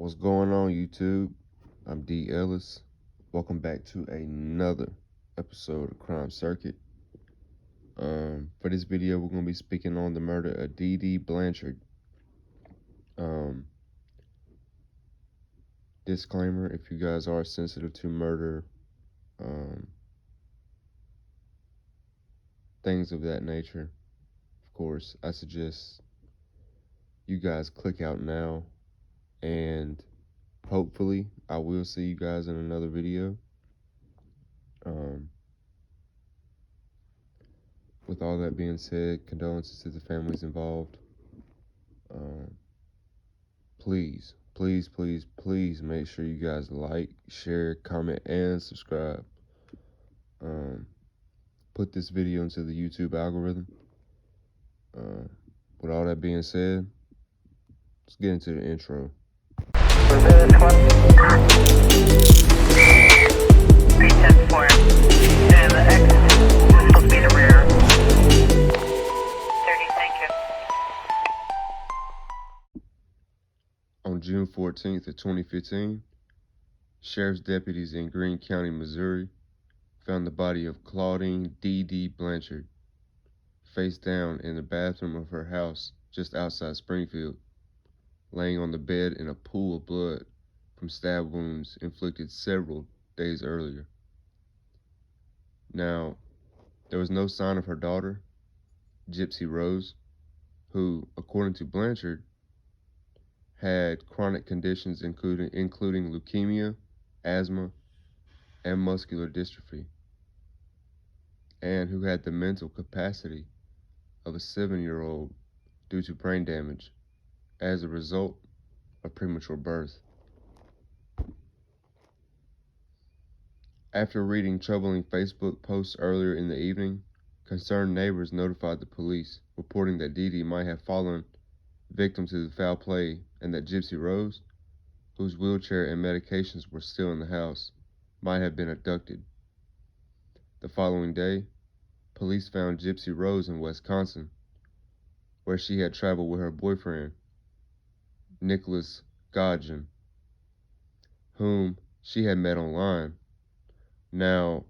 What's going on, YouTube? I'm D. Ellis. Welcome back to another episode of Crime Circuit. For this video, we're going to be speaking on the murder of DeeDee Blanchard. Disclaimer, if you guys are sensitive to murder, things of that nature, of course, I suggest you guys click out now, and hopefully I will see you guys in another video. With all that being said, condolences to the families involved. Please make sure you guys like, share, comment, and subscribe. Put this video into the YouTube algorithm. With all that being said, let's get into the intro. On June 14th of 2015, sheriff's deputies in Greene County, Missouri, found the body of Claudine DeeDee Blanchard face down in the bathroom of her house just outside Springfield, laying on the bed in a pool of blood from stab wounds inflicted several days earlier. Now, there was no sign of her daughter, Gypsy Rose, who, according to Blanchard, had chronic conditions including leukemia, asthma, and muscular dystrophy, and who had the mental capacity of a 7-year-old due to brain damage as a result of premature birth. After reading troubling Facebook posts earlier in the evening, concerned neighbors notified the police, reporting that DeeDee might have fallen victim to the foul play and that Gypsy Rose, whose wheelchair and medications were still in the house, might have been abducted. The following day, police found Gypsy Rose in Wisconsin, where she had traveled with her boyfriend, Nicholas Godgen, whom she had met online. Now,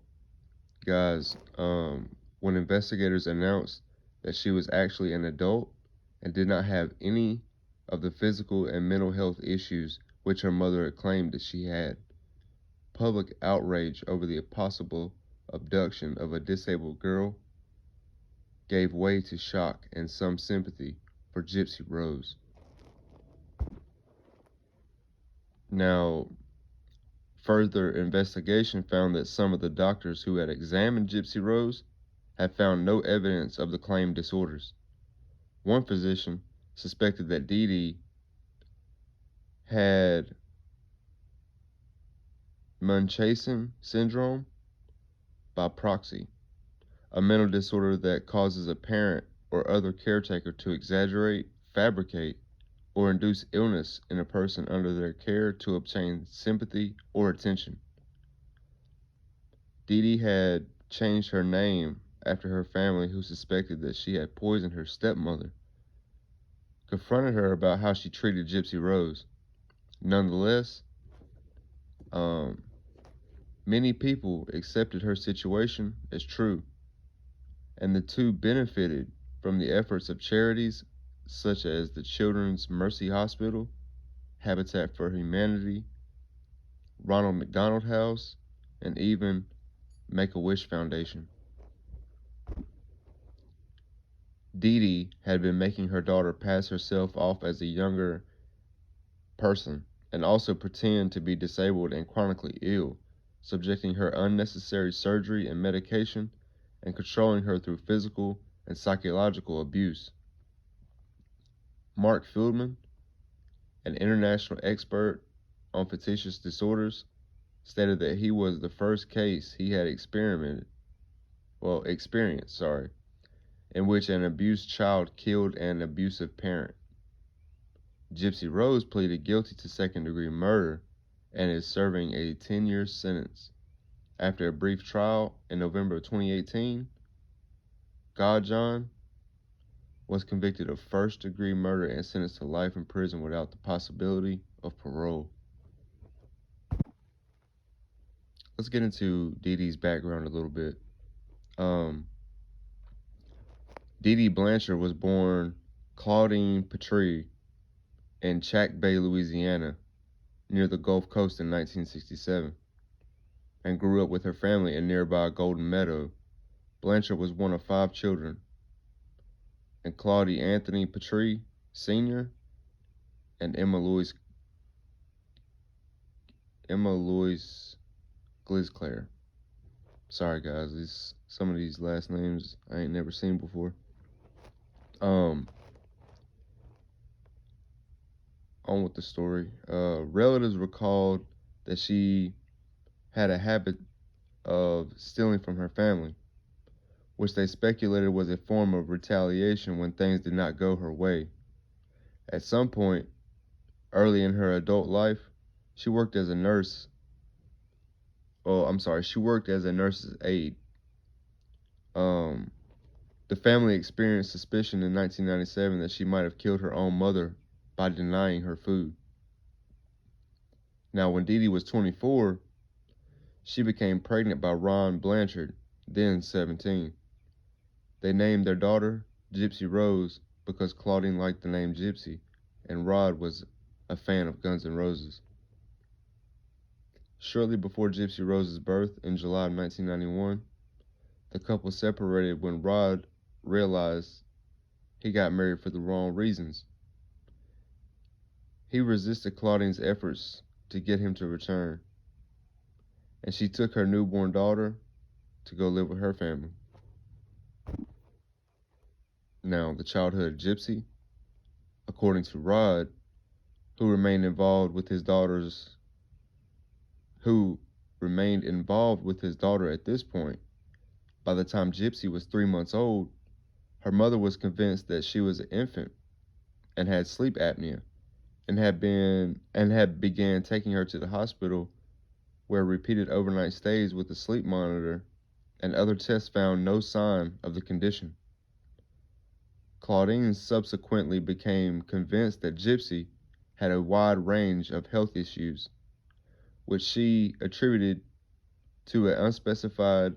guys, when investigators announced that she was actually an adult and did not have any of the physical and mental health issues which her mother had claimed that she had, public outrage over the possible abduction of a disabled girl gave way to shock and some sympathy for Gypsy Rose. Now, further investigation found that some of the doctors who had examined Gypsy Rose had found no evidence of the claimed disorders. One physician suspected that DeeDee had Munchausen syndrome by proxy, a mental disorder that causes a parent or other caretaker to exaggerate, fabricate, or induce illness in a person under their care to obtain sympathy or attention. DeeDee had changed her name after her family, who suspected that she had poisoned her stepmother, confronted her about how she treated Gypsy Rose. Nonetheless, many people accepted her situation as true, and the two benefited from the efforts of charities such as the Children's Mercy Hospital, Habitat for Humanity, Ronald McDonald House, and even Make-A-Wish Foundation. DeeDee had been making her daughter pass herself off as a younger person and also pretend to be disabled and chronically ill, subjecting her unnecessary surgery and medication and controlling her through physical and psychological abuse. Mark Fieldman, an international expert on fictitious disorders, stated that he was the first case he had experienced, in which an abused child killed an abusive parent. Gypsy Rose pleaded guilty to second-degree murder and is serving a 10-year sentence. After a brief trial in November of 2018, Godjon was convicted of first-degree murder and sentenced to life in prison without the possibility of parole. Let's get into DeeDee's background a little bit. DeeDee Blanchard was born Claudine Petrie in Chack Bay, Louisiana, near the Gulf Coast in 1967, and grew up with her family in nearby Golden Meadow. Blanchard was one of 5 children, and Claudie Anthony Petrie Sr. and Emma Louise Glisclair. Sorry guys, some of these last names I ain't never seen before. On with the story. Relatives recalled that she had a habit of stealing from her family, which they speculated was a form of retaliation when things did not go her way. At some point, early in her adult life, she worked as a nurse. She worked as a nurse's aide. The family experienced suspicion in 1997 that she might have killed her own mother by denying her food. Now, when DeeDee was 24, she became pregnant by Ron Blanchard, then 17. They named their daughter Gypsy Rose because Claudine liked the name Gypsy, and Rod was a fan of Guns N' Roses. Shortly before Gypsy Rose's birth in July of 1991, the couple separated when Rod realized he got married for the wrong reasons. He resisted Claudine's efforts to get him to return, and she took her newborn daughter to go live with her family. Now, the childhood Gypsy, according to Rod, who remained involved with his daughter at this point. By the time Gypsy was 3 months old, her mother was convinced that she was an infant and had sleep apnea, and had began taking her to the hospital, where repeated overnight stays with a sleep monitor and other tests found no sign of the condition. Claudine subsequently became convinced that Gypsy had a wide range of health issues, which she attributed to an unspecified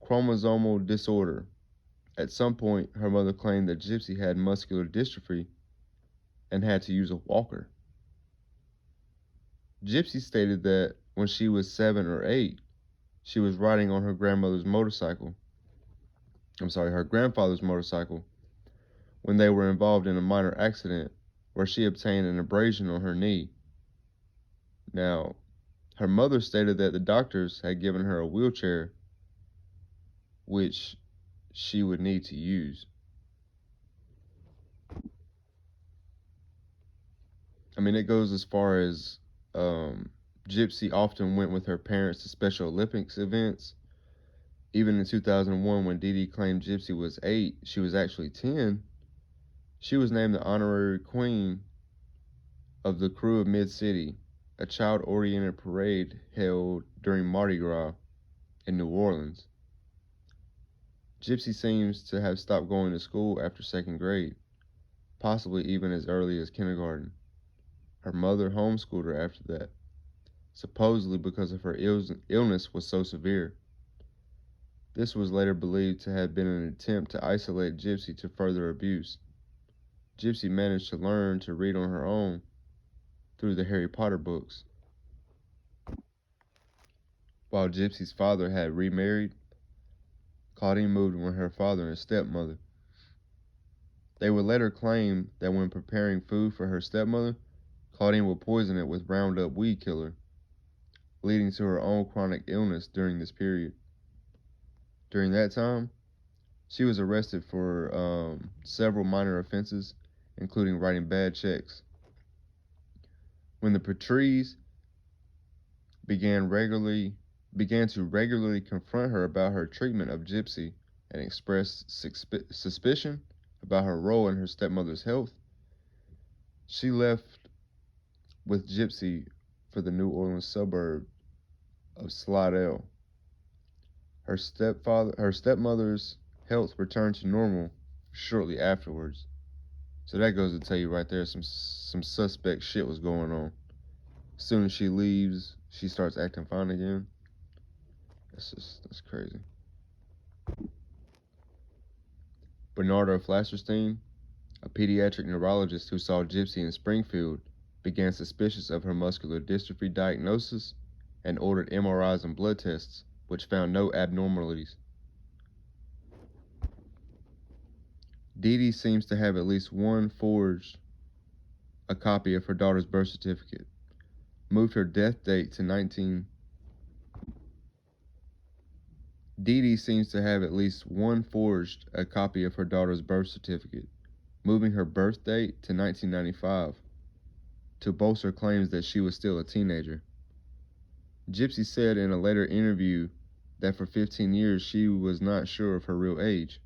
chromosomal disorder. At some point, her mother claimed that Gypsy had muscular dystrophy and had to use a walker. Gypsy stated that when she was 7 or 8, she was riding on her grandfather's motorcycle, when they were involved in a minor accident where she obtained an abrasion on her knee. Now, her mother stated that the doctors had given her a wheelchair, which she would need to use. It goes as far as Gypsy often went with her parents to Special Olympics events. Even in 2001, when DeeDee claimed Gypsy was 8, she was actually 10. She was named the honorary queen of the Crew of Mid-City, a child-oriented parade held during Mardi Gras in New Orleans. Gypsy seems to have stopped going to school after 2nd grade, possibly even as early as kindergarten. Her mother homeschooled her after that, supposedly because of her illness was so severe. This was later believed to have been an attempt to isolate Gypsy to further abuse. Gypsy managed to learn to read on her own through the Harry Potter books. While Gypsy's father had remarried, Claudine moved in with her father and stepmother. They would later claim that when preparing food for her stepmother, Claudine would poison it with Roundup weed killer, leading to her own chronic illness during this period. During that time, she was arrested for several minor offenses, including writing bad checks. When the Petries began to regularly confront her about her treatment of Gypsy and express suspicion about her role in her stepmother's health, she left with Gypsy for the New Orleans suburb of Slidell. Her stepmother's health returned to normal, shortly afterwards. So that goes to tell you right there some suspect shit was going on. As soon as she leaves, she starts acting fine again. That's crazy. Bernardo Flasherstein, a pediatric neurologist who saw Gypsy in Springfield, began suspicious of her muscular dystrophy diagnosis and ordered MRIs and blood tests, which found no abnormalities. DeeDee seems to have at least forged a copy of her daughter's birth certificate, moved her death date to 19. DeeDee seems to have at least forged a copy of her daughter's birth certificate, moving her birth date to 1995 to bolster claims that she was still a teenager. Gypsy said in a later interview that for 15 years she was not sure of her real age.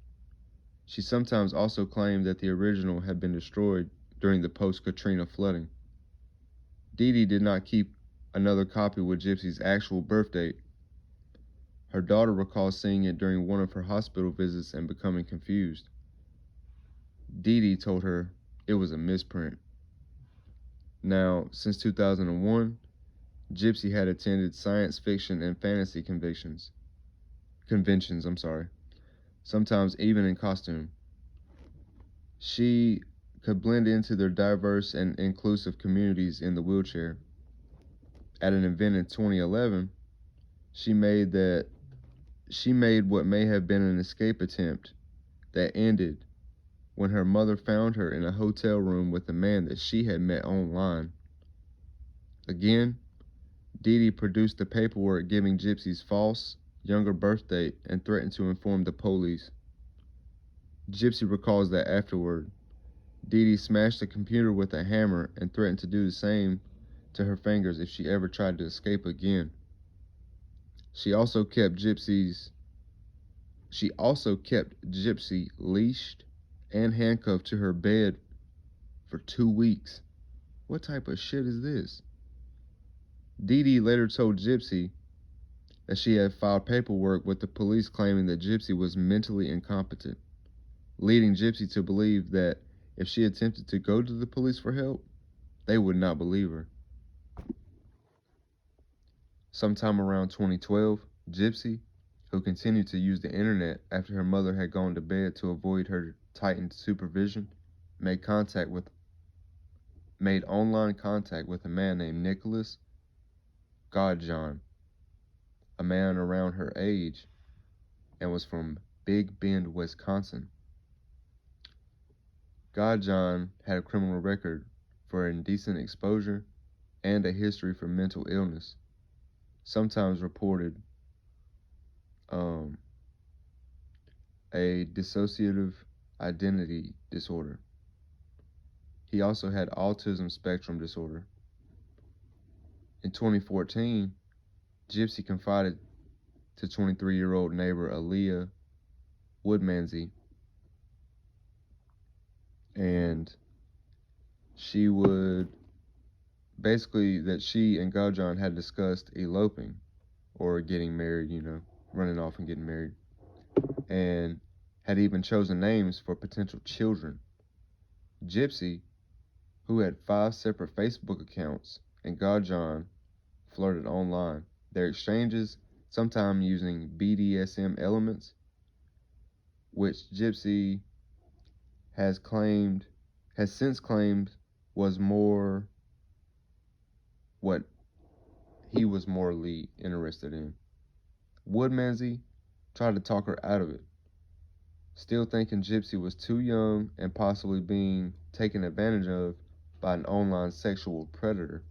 She sometimes also claimed that the original had been destroyed during the post-Katrina flooding. DeeDee did not keep another copy with Gypsy's actual birth date. Her daughter recalls seeing it during one of her hospital visits and becoming confused. DeeDee told her it was a misprint. Now, since 2001, Gypsy had attended science fiction and fantasy conventions, sometimes even in costume. She could blend into their diverse and inclusive communities in the wheelchair. At an event in 2011, she made what may have been an escape attempt that ended when her mother found her in a hotel room with a man that she had met online. Again, DeeDee produced the paperwork giving Gypsy's false, younger birth date and threatened to inform the police. Gypsy recalls that afterward, DeeDee smashed the computer with a hammer and threatened to do the same to her fingers if she ever tried to escape again. She also kept Gypsy leashed and handcuffed to her bed for 2 weeks. What type of shit is this? DeeDee later told Gypsy that she had filed paperwork with the police claiming that Gypsy was mentally incompetent, leading Gypsy to believe that if she attempted to go to the police for help, they would not believe her. Sometime around 2012, Gypsy, who continued to use the internet after her mother had gone to bed to avoid her tightened supervision, made online contact with a man named Nicholas Godjohn, a man around her age, and was from Big Bend, Wisconsin. Godjohn had a criminal record for indecent exposure and a history for mental illness, sometimes reported a dissociative identity disorder. He also had autism spectrum disorder. In 2014, Gypsy confided to 23-year-old neighbor Aaliyah Woodmansey, and she that she and Godjohn had discussed eloping or getting married, running off and getting married, and had even chosen names for potential children. Gypsy, who had 5 separate Facebook accounts, and Godjohn flirted online. Their exchanges, sometimes using BDSM elements, which Gypsy has since claimed was more what he was morally interested in. Woodmansey tried to talk her out of it, still thinking Gypsy was too young and possibly being taken advantage of by an online sexual predator.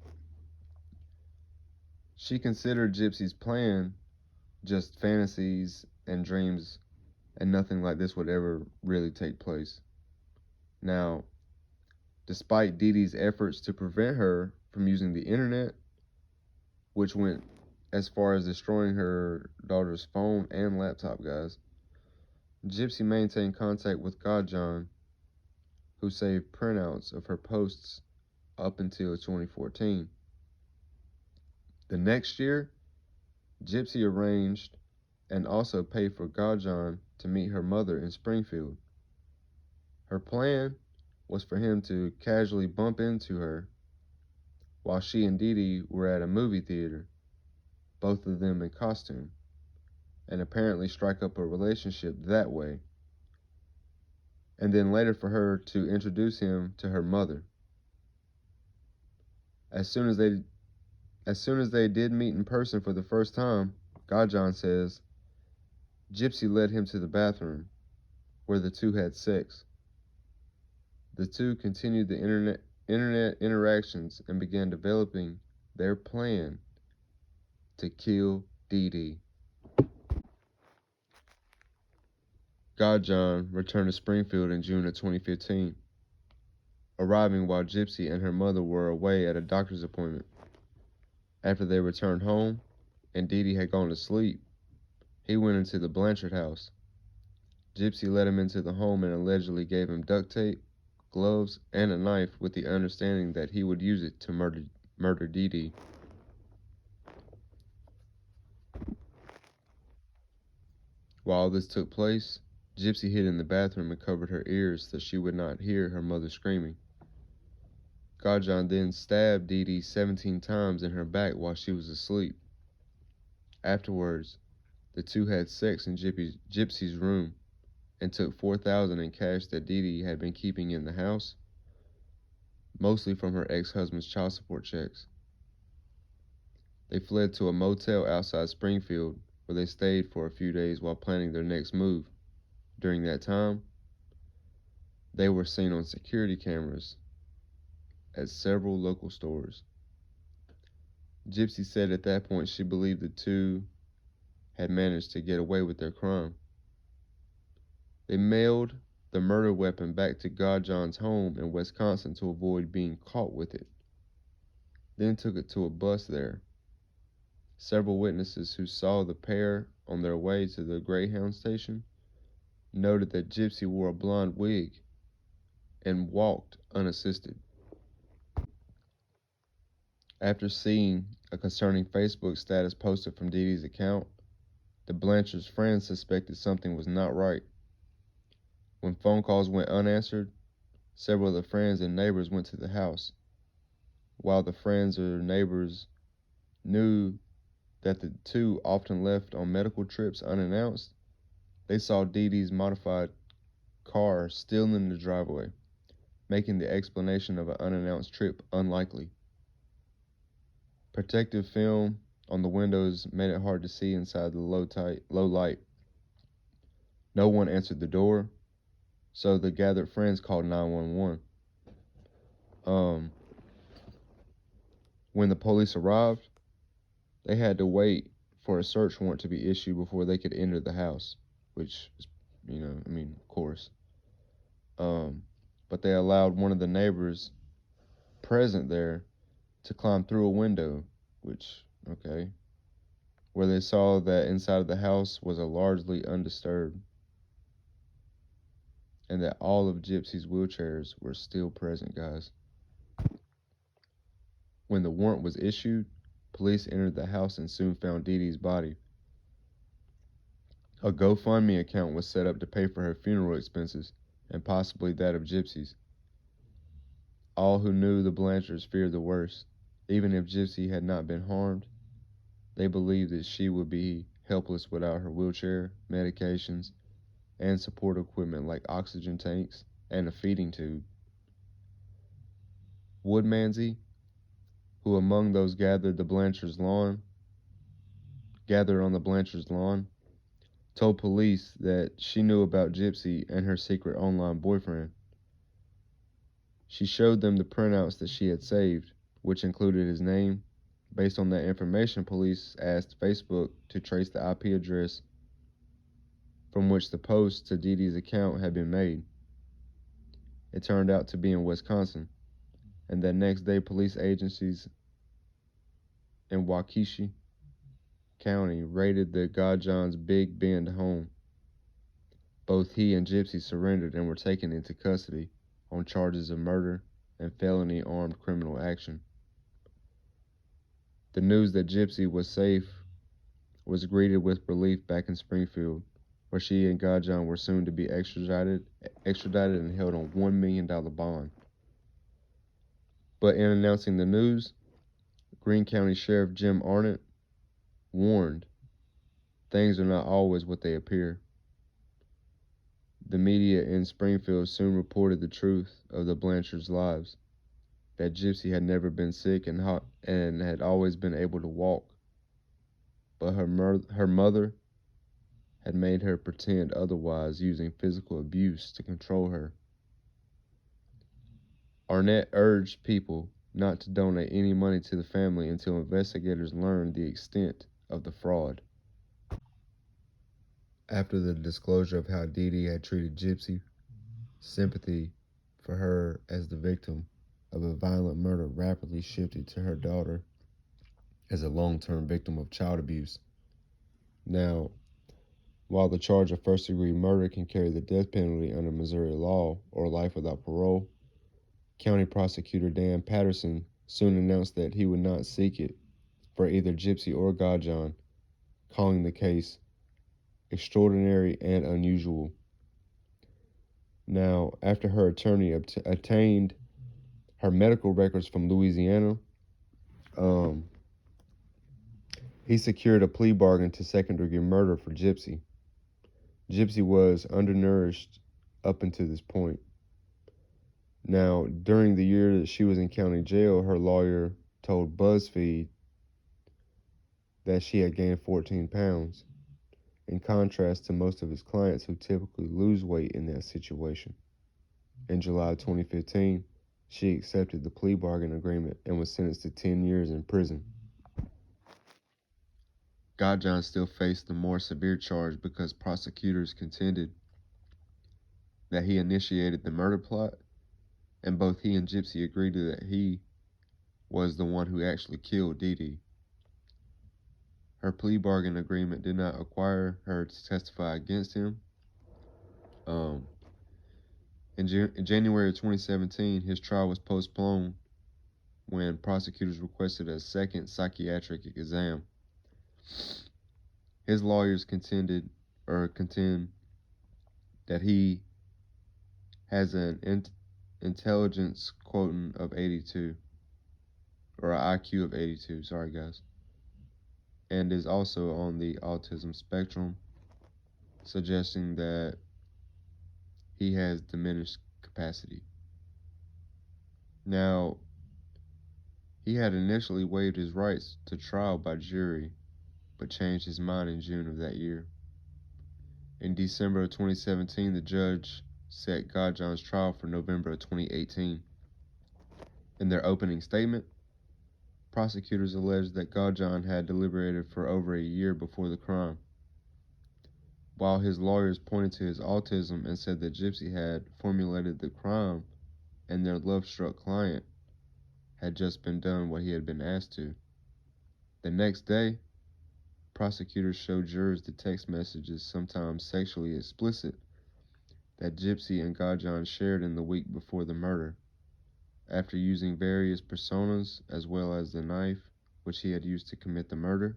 She considered Gypsy's plan just fantasies and dreams, and nothing like this would ever really take place. Now, despite DeeDee's efforts to prevent her from using the internet, which went as far as destroying her daughter's phone and laptop, guys, Gypsy maintained contact with Godjohn, who saved printouts of her posts up until 2014. The next year, Gypsy arranged and also paid for Godjohn to meet her mother in Springfield. Her plan was for him to casually bump into her while she and DeeDee were at a movie theater, both of them in costume, and apparently strike up a relationship that way, and then later for her to introduce him to her mother. As soon as they did meet in person for the first time, Godjohn says, Gypsy led him to the bathroom, where the two had sex. The two continued the internet interactions and began developing their plan to kill DeeDee. Godjohn returned to Springfield in June of 2015, arriving while Gypsy and her mother were away at a doctor's appointment. After they returned home and DeeDee had gone to sleep, he went into the Blanchard house. Gypsy led him into the home and allegedly gave him duct tape, gloves, and a knife with the understanding that he would use it to murder DeeDee. While this took place, Gypsy hid in the bathroom and covered her ears so she would not hear her mother screaming. Godjohn then stabbed DeeDee 17 times in her back while she was asleep. Afterwards, the two had sex in Gypsy's room and took $4,000 in cash that DeeDee had been keeping in the house, mostly from her ex-husband's child support checks. They fled to a motel outside Springfield, where they stayed for a few days while planning their next move. During that time, they were seen on security cameras at several local stores. Gypsy said at that point she believed the two had managed to get away with their crime. They mailed the murder weapon back to Godjohn's home in Wisconsin to avoid being caught with it, then took it to a bus there. Several witnesses who saw the pair on their way to the Greyhound station noted that Gypsy wore a blonde wig and walked unassisted. After seeing a concerning Facebook status posted from DeeDee's account, the Blanchards' friends suspected something was not right. When phone calls went unanswered, several of the friends and neighbors went to the house. While the friends or neighbors knew that the two often left on medical trips unannounced, they saw DeeDee's modified car still in the driveway, making the explanation of an unannounced trip unlikely. Protective film on the windows made it hard to see inside the low light. No one answered the door, so the gathered friends called 911. When the police arrived, they had to wait for a search warrant to be issued before they could enter the house, which is, of course. But they allowed one of the neighbors present there to climb through a window, where they saw that inside of the house was largely undisturbed, and that all of Gypsy's wheelchairs were still present, guys. When the warrant was issued, police entered the house and soon found DeeDee's body. A GoFundMe account was set up to pay for her funeral expenses, and possibly that of Gypsy's. All who knew the Blanchards feared the worst. Even if Gypsy had not been harmed, they believed that she would be helpless without her wheelchair, medications, and support equipment like oxygen tanks and a feeding tube. Woodmansey, who among those gathered on the Blanchards' lawn, told police that she knew about Gypsy and her secret online boyfriend. She showed them the printouts that she had saved, which included his name. Based on that information, police asked Facebook to trace the IP address from which the post to DeeDee's account had been made. It turned out to be in Wisconsin, and that next day police agencies in Waukesha County raided the Godjohn's Big Bend home. Both he and Gypsy surrendered and were taken into custody on charges of murder and felony armed criminal action. The news that Gypsy was safe was greeted with relief back in Springfield, where she and Godjohn were soon to be extradited and held on $1 million bond. But in announcing the news, Greene County Sheriff Jim Arnott warned, things are not always what they appear. The media in Springfield soon reported the truth of the Blanchards' lives, that Gypsy had never been sick and had always been able to walk, but her mother had made her pretend otherwise, using physical abuse to control her. Arnett urged people not to donate any money to the family until investigators learned the extent of the fraud. After the disclosure of how DeeDee had treated Gypsy, sympathy for her as the victim of a violent murder rapidly shifted to her daughter as a long-term victim of child abuse. Now, while the charge of first-degree murder can carry the death penalty under Missouri law or life without parole, County Prosecutor Dan Patterson soon announced that he would not seek it for either Gypsy or Godjohn, calling the case extraordinary and unusual. Now, after her attorney obtained her medical records from Louisiana, he secured a plea bargain to second-degree murder for Gypsy. Gypsy was undernourished up until this point. Now, during the year that she was in county jail, her lawyer told BuzzFeed that she had gained 14 pounds, in contrast to most of his clients who typically lose weight in that situation. In July 2015, she accepted the plea bargain agreement and was sentenced to 10 years in prison. Godjohn still faced the more severe charge because prosecutors contended that he initiated the murder plot, and both he and Gypsy agreed that he was the one who actually killed DeeDee. Her plea bargain agreement did not require her to testify against him. In January of 2017, his trial was postponed when prosecutors requested a second psychiatric exam. His lawyers contend that he has an intelligence quotient of 82, or an IQ of 82, sorry guys, and is also on the autism spectrum, suggesting that he has diminished capacity. Now, he had initially waived his rights to trial by jury, but changed his mind in June of that year. In December of 2017, the judge set Godjohn's trial for November of 2018. In their opening statement, prosecutors alleged that Godjohn had deliberated for over a year before the crime, while his lawyers pointed to his autism and said that Gypsy had formulated the crime and their love-struck client had just been done what he had been asked to. The next day, prosecutors showed jurors the text messages, sometimes sexually explicit, that Gypsy and Godjohn shared in the week before the murder. After using various personas, as well as the knife which he had used to commit the murder,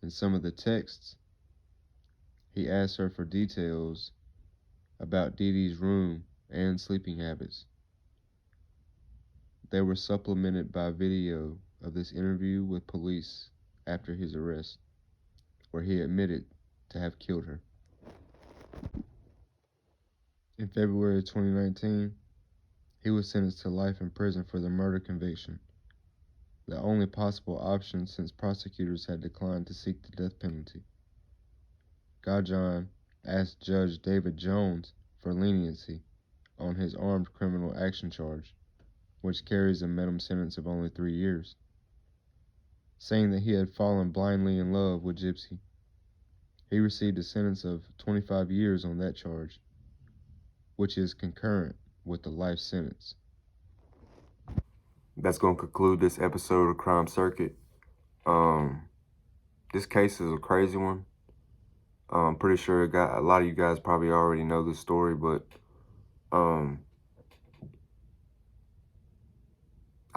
in some of the texts, he asked her for details about DeeDee's room and sleeping habits. They were supplemented by video of this interview with police after his arrest, where he admitted to have killed her. In February of 2019, he was sentenced to life in prison for the murder conviction, the only possible option since prosecutors had declined to seek the death penalty. Godjohn asked Judge David Jones for leniency on his armed criminal action charge, which carries a minimum sentence of only 3 years, saying that he had fallen blindly in love with Gypsy. He received a sentence of 25 years on that charge, which is concurrent with the life sentence. That's going to conclude this episode of Crime Circuit. This case is a crazy one. I'm pretty sure a lot of you guys probably already know this story, but I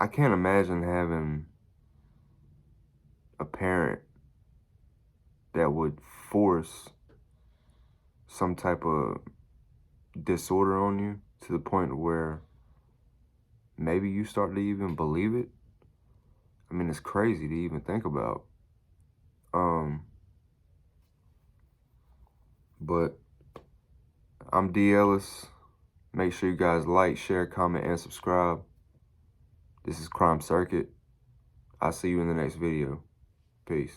can't imagine having a parent that would force some type of disorder on you to the point where maybe you start to even believe it. I mean, it's crazy to even think about. But I'm D. Ellis. Make sure you guys like, share, comment, and subscribe. This is Crime Circuit. I'll see you in the next video. Peace.